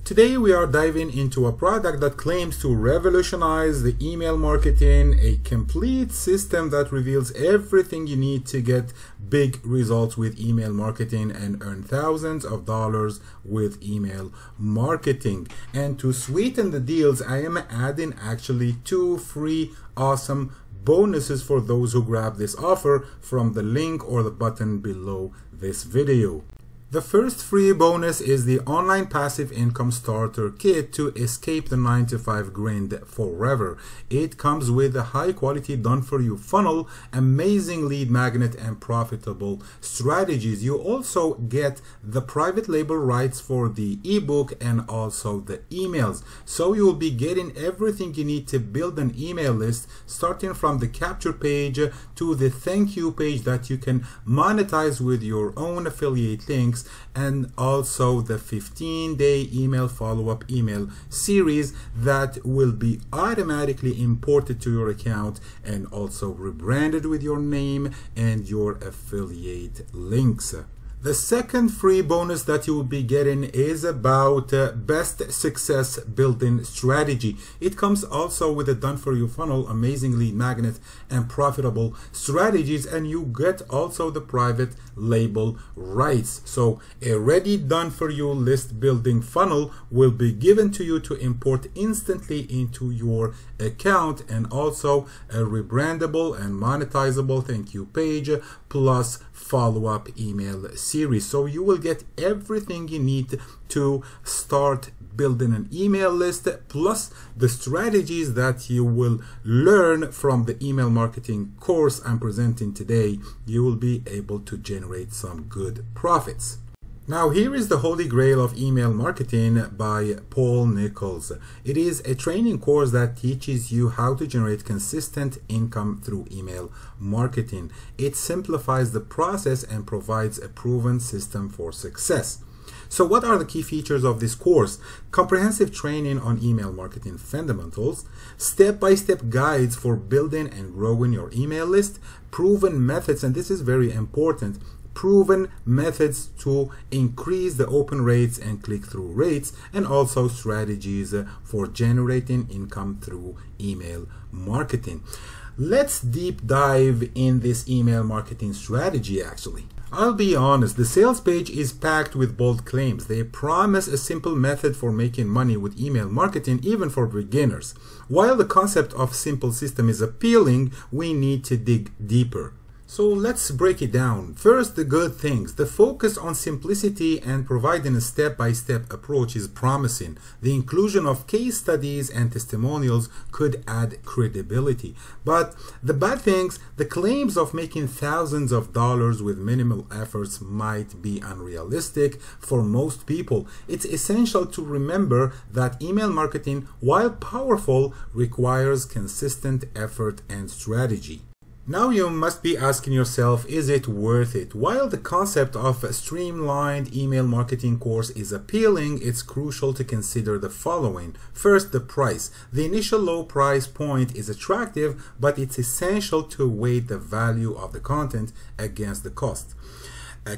Today we are diving into a product that claims to revolutionize the email marketing, a complete system that reveals everything you need to get big results with email marketing and earn thousands of dollars with email marketing. And to sweeten the deals, I am adding actually 2 free awesome bonuses for those who grab this offer from the link or the button below this video. The first free bonus is the Online Passive Income Starter Kit to escape the 9-to-5 grind forever. It comes with a high-quality done-for-you funnel, amazing lead magnet, and profitable strategies. You also get the private label rights for the ebook and also the emails. So you will be getting everything you need to build an email list, starting from the capture page to the thank you page that you can monetize with your own affiliate links, and also the 15-day email follow-up email series that will be automatically imported to your account and also rebranded with your name and your affiliate links. The second free bonus that you will be getting is about best success building strategy. It comes also with a done-for-you funnel, amazing lead magnet, and profitable strategies, and you get also the private label rights. So a ready done-for-you list building funnel will be given to you to import instantly into your account, and also a rebrandable and monetizable thank you page plus follow-up email series. So you will get everything you need to start building an email list, plus the strategies that you will learn from the email marketing course I'm presenting today. You will be able to generate some good profits. Now here is the Holy Grail of Email Marketing by Paul Nichols. It is a training course that teaches you how to generate consistent income through email marketing. It simplifies the process and provides a proven system for success. So what are the key features of this course? Comprehensive training on email marketing fundamentals, step-by-step guides for building and growing your email list, proven methods, and this is very important, proven methods to increase the open rates and click-through rates, and also strategies for generating income through email marketing. Let's deep dive in this email marketing strategy actually. I'll be honest, the sales page is packed with bold claims. They promise a simple method for making money with email marketing, even for beginners. While the concept of simple system is appealing, we need to dig deeper. So let's break it down. First, the good things. The focus on simplicity and providing a step-by-step approach is promising. The inclusion of case studies and testimonials could add credibility. But the bad things, the claims of making thousands of dollars with minimal efforts might be unrealistic for most people. It's essential to remember that email marketing, while powerful, requires consistent effort and strategy. Now you must be asking yourself, is it worth it? While the concept of a streamlined email marketing course is appealing, it's crucial to consider the following. First, the price. The initial low price point is attractive, but it's essential to weigh the value of the content against the cost.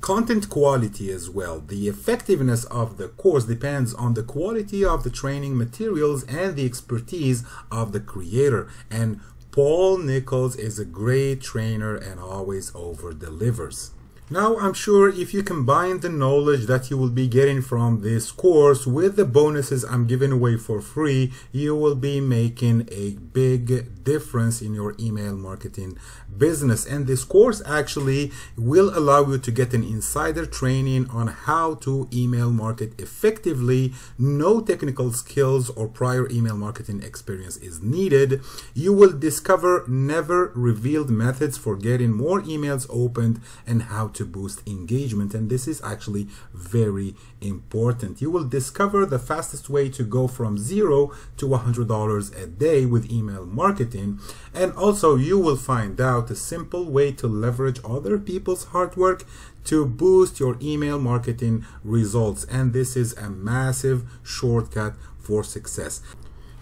Content quality as well. The effectiveness of the course depends on the quality of the training materials and the expertise of the creator. And Paul Nichols is a great trainer and always over-delivers. Now, I'm sure if you combine the knowledge that you will be getting from this course with the bonuses I'm giving away for free, you will be making a big difference in your email marketing business. And this course actually will allow you to get an insider training on how to email market effectively. No technical skills or prior email marketing experience is needed. You will discover never revealed methods for getting more emails opened and how to boost engagement, and this is actually very important. You will discover the fastest way to go from $0 to $100 a day with email marketing, and also you will find out a simple way to leverage other people's hard work to boost your email marketing results, and this is a massive shortcut for success.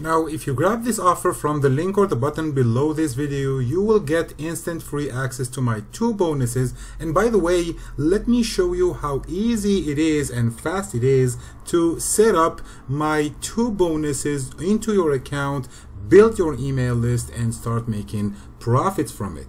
Now, if you grab this offer from the link or the button below this video, you will get instant free access to my 2 bonuses. And by the way, let me show you how easy it is and fast it is to set up my 2 bonuses into your account, build your email list, and start making profits from it.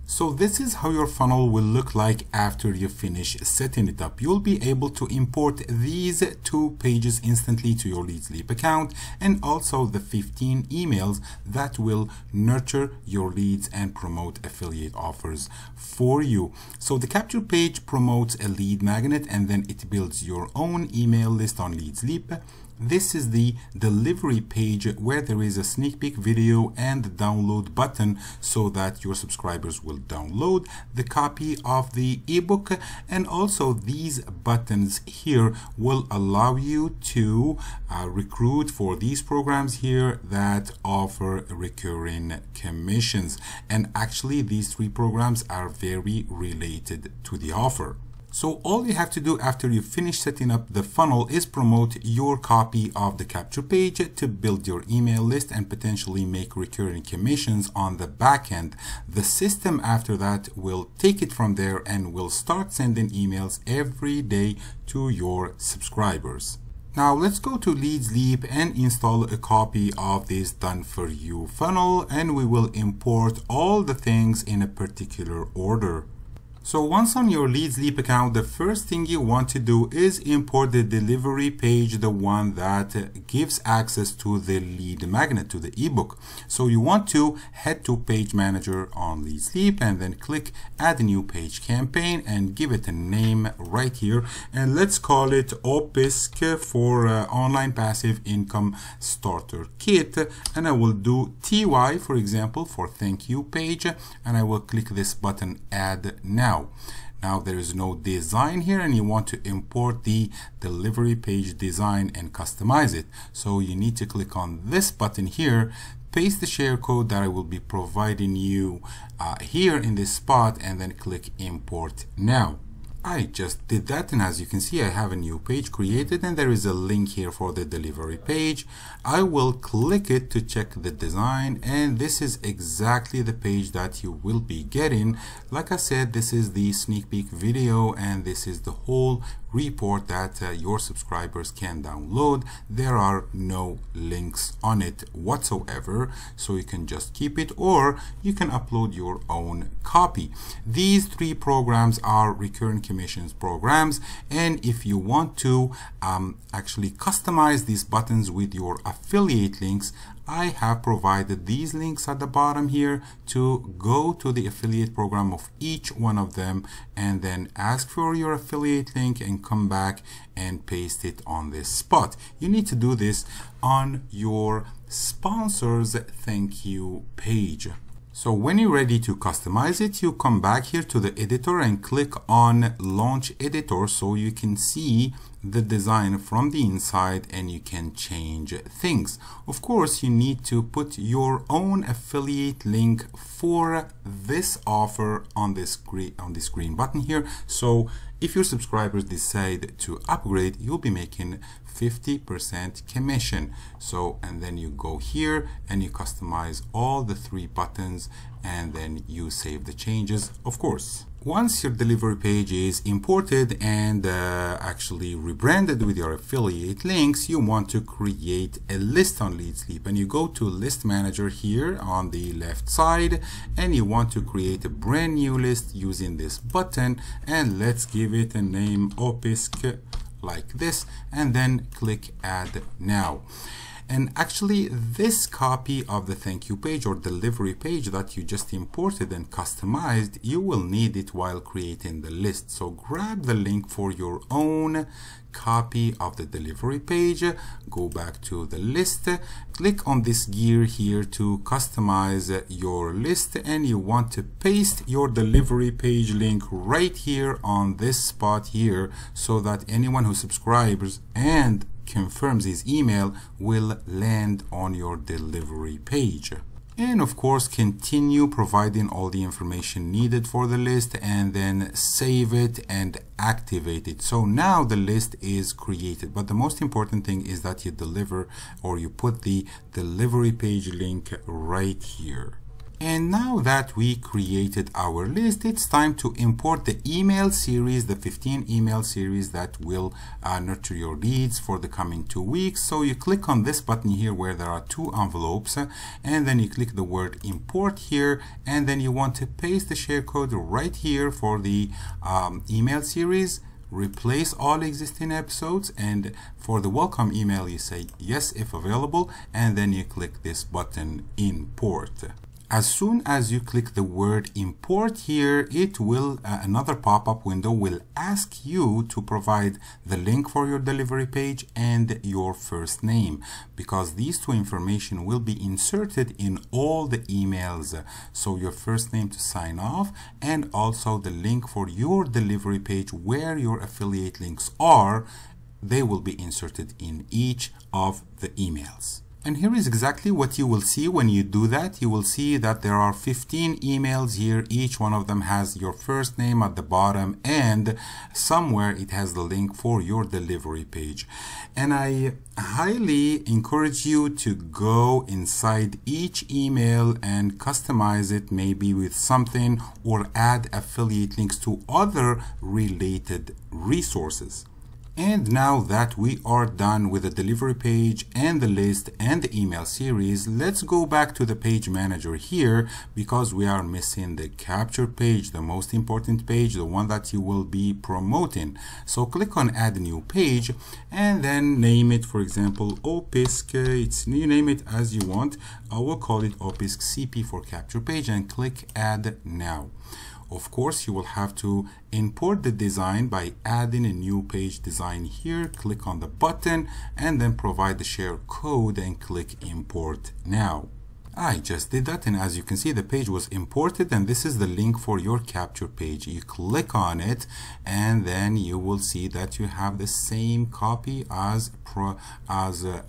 So this is how your funnel will look like after you finish setting it up. You'll be able to import these 2 pages instantly to your Leads Leap account, and also the 15 emails that will nurture your leads and promote affiliate offers for you. So the capture page promotes a lead magnet, and then it builds your own email list on Leads Leap. This is the delivery page where there is a sneak peek video and the download button so that your subscribers will download the copy of the ebook. And also these buttons here will allow you to recruit for these programs here that offer recurring commissions. And actually these 3 programs are very related to the offer. So all you have to do after you finish setting up the funnel is promote your copy of the capture page to build your email list and potentially make recurring commissions on the back end. The system after that will take it from there and will start sending emails every day to your subscribers. Now let's go to Leads Leap and install a copy of this done for you funnel, and we will import all the things in a particular order. So once on your Leads Leap account, the first thing you want to do is import the delivery page, the one that gives access to the lead magnet, to the ebook. So you want to head to Page Manager on Leads Leap and then click Add a New Page Campaign and give it a name right here. And let's call it OPISC for Online Passive Income Starter Kit. And I will do TY, for example, for Thank You page. And I will click this button, Add Now. Now there is no design here, and you want to import the delivery page design and customize it. So you need to click on this button here, paste the share code that I will be providing you here in this spot, and then click Import Now. I just did that, and as you can see I have a new page created, and there is a link here for the delivery page. I will click it to check the design, and this is exactly the page that you will be getting. Like I said, this is the sneak peek video, and this is the whole report that your subscribers can download. There are no links on it whatsoever, so you can just keep it, or you can upload your own copy. These 3 programs are recurring commissions programs, and if you want to actually customize these buttons with your affiliate links, I have provided these links at the bottom here to go to the affiliate program of each one of them, and then ask for your affiliate link and come back and paste it on this spot. You need to do this on your sponsors thank you page. So when you're ready to customize it, you come back here to the editor and click on Launch Editor so you can see the design from the inside and you can change things. Of course, you need to put your own affiliate link for this offer on this green button here. So if your subscribers decide to upgrade, you'll be making 50% commission. So, and then you go here and you customize all the 3 buttons, and then you save the changes, of course. Once your delivery page is imported and actually rebranded with your affiliate links, you want to create a list on Leads Leap, and you go to List Manager here on the left side, and you want to create a brand new list using this button, and let's give it a name, OPISC, like this, and then click Add Now. And actually this copy of the thank you page or delivery page that you just imported and customized, you will need it while creating the list. So grab the link for your own copy of the delivery page, go back to the list, click on this gear here to customize your list, and you want to paste your delivery page link right here on this spot here, so that anyone who subscribes and confirms his email will land on your delivery page. And of course, continue providing all the information needed for the list, and then save it and activate it. So now the list is created, but the most important thing is that you deliver, or you put the delivery page link right here. And now that we created our list, it's time to import the email series, the 15 email series that will nurture your leads for the coming 2 weeks. So you click on this button here where there are 2 envelopes, and then you click the word import here, and then you want to paste the share code right here for the email series. Replace all existing episodes, and for the welcome email you say yes if available, and then you click this button import. As soon as you click the word import here, it will another pop-up window will ask you to provide the link for your delivery page and your first name, because these 2 information will be inserted in all the emails. So your first name to sign off, and also the link for your delivery page where your affiliate links are, they will be inserted in each of the emails. And here is exactly what you will see when you do that. You will see that there are 15 emails here. Each one of them has your first name at the bottom, and somewhere it has the link for your delivery page. And I highly encourage you to go inside each email and customize it, maybe with something, or add affiliate links to other related resources. And now that we are done with the delivery page and the list and the email series, let's go back to the page manager here, because we are missing the capture page, the most important page, the one that you will be promoting. So click on add new page, and then name it, for example, OPISC. You name it as you want. I will call it OPISC CP for capture page, and click add now. Of course, you will have to import the design by adding a new page design here. Click on the button and then provide the share code and click import now. I just did that, and as you can see, the page was imported, and this is the link for your capture page. You click on it, and then you will see that you have the same copy as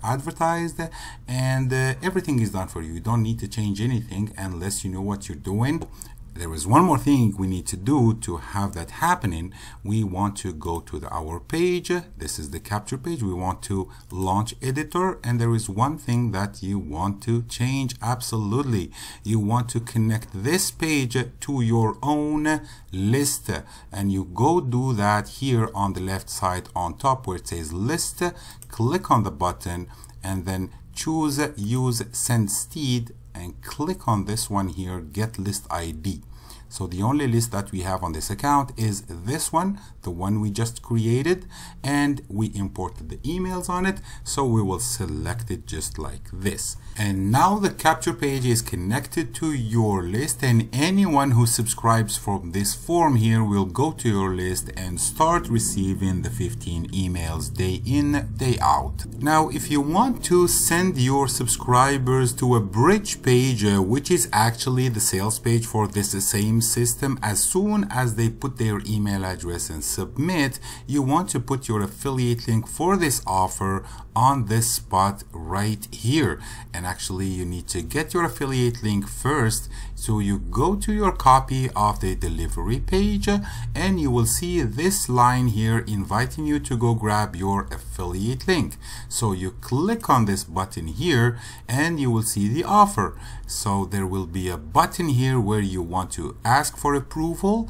advertised, and everything is done for you. You don't need to change anything unless you know what you're doing. There is one more thing we need to do to have that happening. We want to go to our page. This is the capture page. We want to launch editor, and there is one thing that you want to change. Absolutely, you want to connect this page to your own list, and you go do that here on the left side on top where it says list. Click on the button and then choose use send steed, and click on this one here, get list ID. So the only list that we have on this account is this one, the one we just created, and we imported the emails on it, so we will select it just like this. And now the capture page is connected to your list, and anyone who subscribes from this form here will go to your list and start receiving the 15 emails day in, day out. Now, if you want to send your subscribers to a bridge page, which is actually the sales page for this same system, as soon as they put their email address and submit, you want to put your affiliate link for this offer on this spot right here. And actually, you need to get your affiliate link first. So you go to your copy of the delivery page, and you will see this line here inviting you to go grab your affiliate link. So you click on this button here, and you will see the offer. So there will be a button here where you want to ask for approval.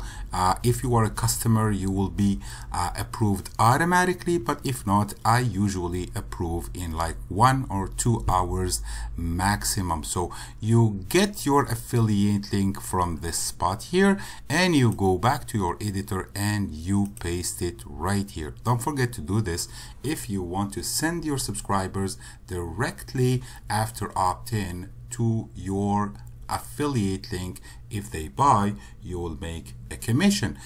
If you are a customer, you will be approved automatically, but if not, I usually approve in like 1 or 2 hours maximum. So you get your affiliate link from this spot here, and you go back to your editor and you paste it right here. Don't forget to do this if you want to send your subscribers directly after opt-in to your affiliate link. If they buy, you will make a commission,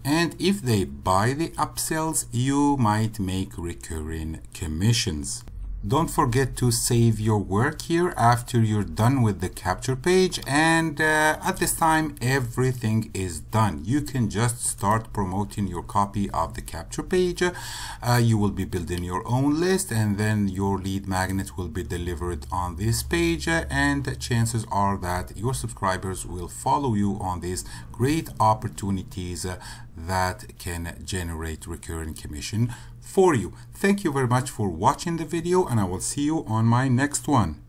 and if they buy the upsells, you might make recurring commissions. Don't forget to save your work here after you're done with the capture page, and at this time everything is done. You can just start promoting your copy of the capture page. You will be building your own list, and then your lead magnet will be delivered on this page, and chances are that your subscribers will follow you on these great opportunities that can generate recurring commission for you. Thank you very much for watching the video, and I will see you on my next one.